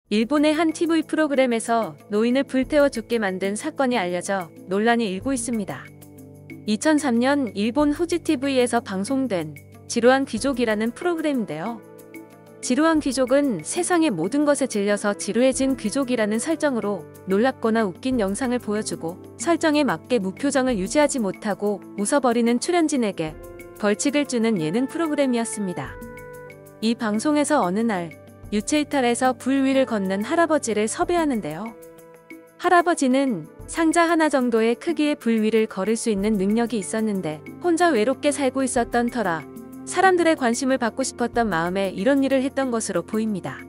일본의 한 TV 프로그램에서 노인을 불태워 죽게 만든 사건이 알려져 논란이 일고 있습니다. 2003년 일본 후지 TV에서 방송된 지루한 귀족이라는 프로그램인데요. 지루한 귀족은 세상의 모든 것에 질려서 지루해진 귀족이라는 설정으로 놀랍거나 웃긴 영상을 보여주고 설정에 맞게 무표정을 유지하지 못하고 웃어버리는 출연진에게 벌칙을 주는 예능 프로그램이었습니다. 이 방송에서 어느 날 유체이탈에서 불 위를 걷는 할아버지를 섭외하는데요. 할아버지는 상자 하나 정도의 크기의 불 위를 걸을 수 있는 능력이 있었는데 혼자 외롭게 살고 있었던 터라 사람들의 관심을 받고 싶었던 마음에 이런 일을 했던 것으로 보입니다.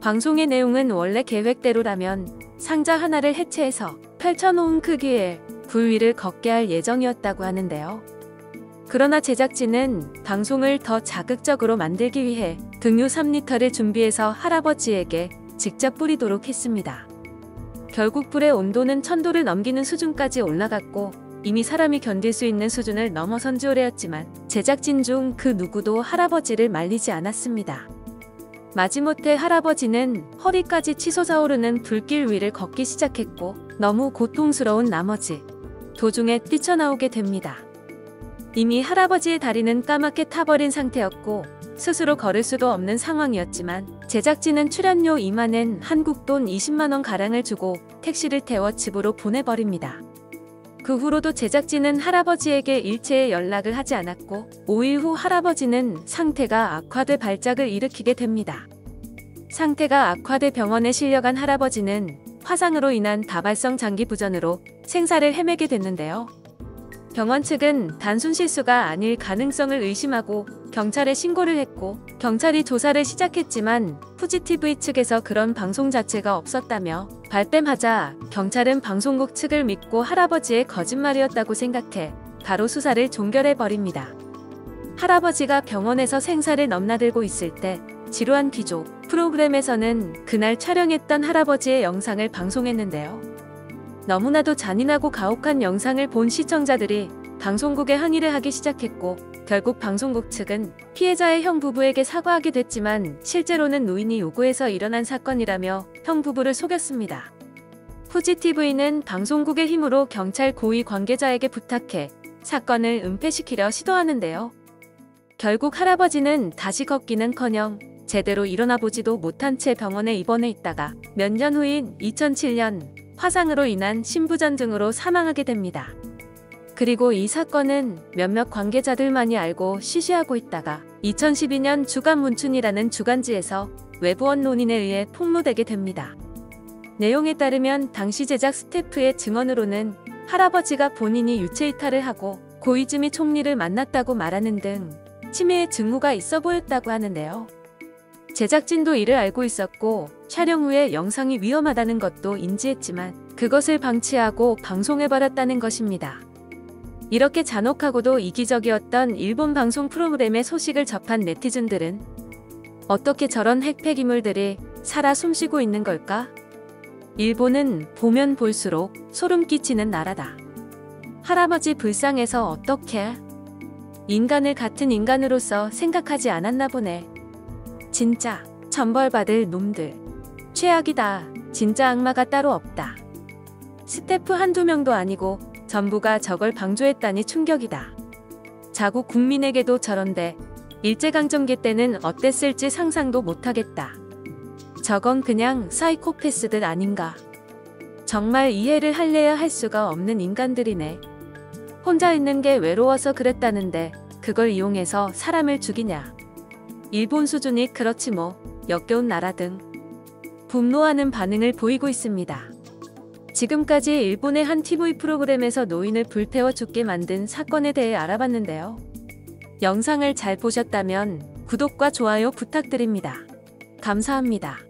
방송의 내용은 원래 계획대로라면 상자 하나를 해체해서 펼쳐놓은 크기의 불 위를 걷게 할 예정이었다고 하는데요. 그러나 제작진은 방송을 더 자극적으로 만들기 위해 등유 3리터를 준비해서 할아버지에게 직접 뿌리도록 했습니다. 결국 불의 온도는 1000도를 넘기는 수준까지 올라갔고 이미 사람이 견딜 수 있는 수준을 넘어선 지 오래였지만 제작진 중 그 누구도 할아버지를 말리지 않았습니다. 마지못해 할아버지는 허리까지 치솟아 오르는 불길 위를 걷기 시작했고 너무 고통스러운 나머지 도중에 뛰쳐나오게 됩니다. 이미 할아버지의 다리는 까맣게 타버린 상태였고 스스로 걸을 수도 없는 상황이었지만 제작진은 출연료 2만엔 한국 돈 20만원 가량을 주고 택시를 태워 집으로 보내버립니다. 그 후로도 제작진은 할아버지에게 일체의 연락을 하지 않았고 5일 후 할아버지는 상태가 악화돼 발작을 일으키게 됩니다. 상태가 악화돼 병원에 실려간 할아버지는 화상으로 인한 다발성 장기 부전으로 생사를 헤매게 됐는데요. 병원 측은 단순 실수가 아닐 가능성을 의심하고 경찰에 신고를 했고 경찰이 조사를 시작했지만 후지TV 측에서 그런 방송 자체가 없었다며 발뺌하자 경찰은 방송국 측을 믿고 할아버지의 거짓말이었다고 생각해 바로 수사를 종결해버립니다. 할아버지가 병원에서 생사를 넘나들고 있을 때 지루한 귀족 프로그램에서는 그날 촬영했던 할아버지의 영상을 방송했는데요. 너무나도 잔인하고 가혹한 영상을 본 시청자들이 방송국에 항의를 하기 시작했고 결국 방송국 측은 피해자의 형 부부에게 사과하게 됐지만 실제로는 노인이 요구해서 일어난 사건이라며 형 부부를 속였습니다. 후지TV는 방송국의 힘으로 경찰 고위 관계자에게 부탁해 사건을 은폐시키려 시도하는데요. 결국 할아버지는 다시 걷기는커녕 제대로 일어나 보지도 못한 채 병원에 입원해 있다가 몇 년 후인 2007년 화상으로 인한 심부전 등으로 사망하게 됩니다. 그리고 이 사건은 몇몇 관계자들만이 알고 시시하고 있다가 2012년 주간 문춘이라는 주간지에서 외부 언론인에 의해 폭로되게 됩니다. 내용에 따르면 당시 제작 스태프의 증언으로는 할아버지가 본인이 유체이탈을 하고 고이즈미 총리를 만났다고 말하는 등 치매의 징후가 있어 보였다고 하는데요. 제작진도 이를 알고 있었고 촬영 후에 영상이 위험하다는 것도 인지했지만 그것을 방치하고 방송해버렸다는 것입니다. 이렇게 잔혹하고도 이기적이었던 일본 방송 프로그램의 소식을 접한 네티즌들은 어떻게 저런 핵폐기물들이 살아 숨쉬고 있는 걸까? 일본은 보면 볼수록 소름 끼치는 나라다. 할아버지 불쌍해서 어떡해? 인간을 같은 인간으로서 생각하지 않았나 보네. 진짜 천벌받을 놈들. 최악이다. 진짜 악마가 따로 없다. 스태프 한두 명도 아니고 전부가 저걸 방조했다니 충격이다. 자국 국민에게도 저런데 일제강점기 때는 어땠을지 상상도 못하겠다. 저건 그냥 사이코패스들 아닌가. 정말 이해를 할래야 할 수가 없는 인간들이네. 혼자 있는 게 외로워서 그랬다는데 그걸 이용해서 사람을 죽이냐. 일본 수준이 그렇지 뭐 역겨운 나라 등 분노하는 반응을 보이고 있습니다. 지금까지 일본의 한 TV 프로그램에서 노인을 불태워 죽게 만든 사건에 대해 알아봤는데요. 영상을 잘 보셨다면 구독과 좋아요 부탁드립니다. 감사합니다.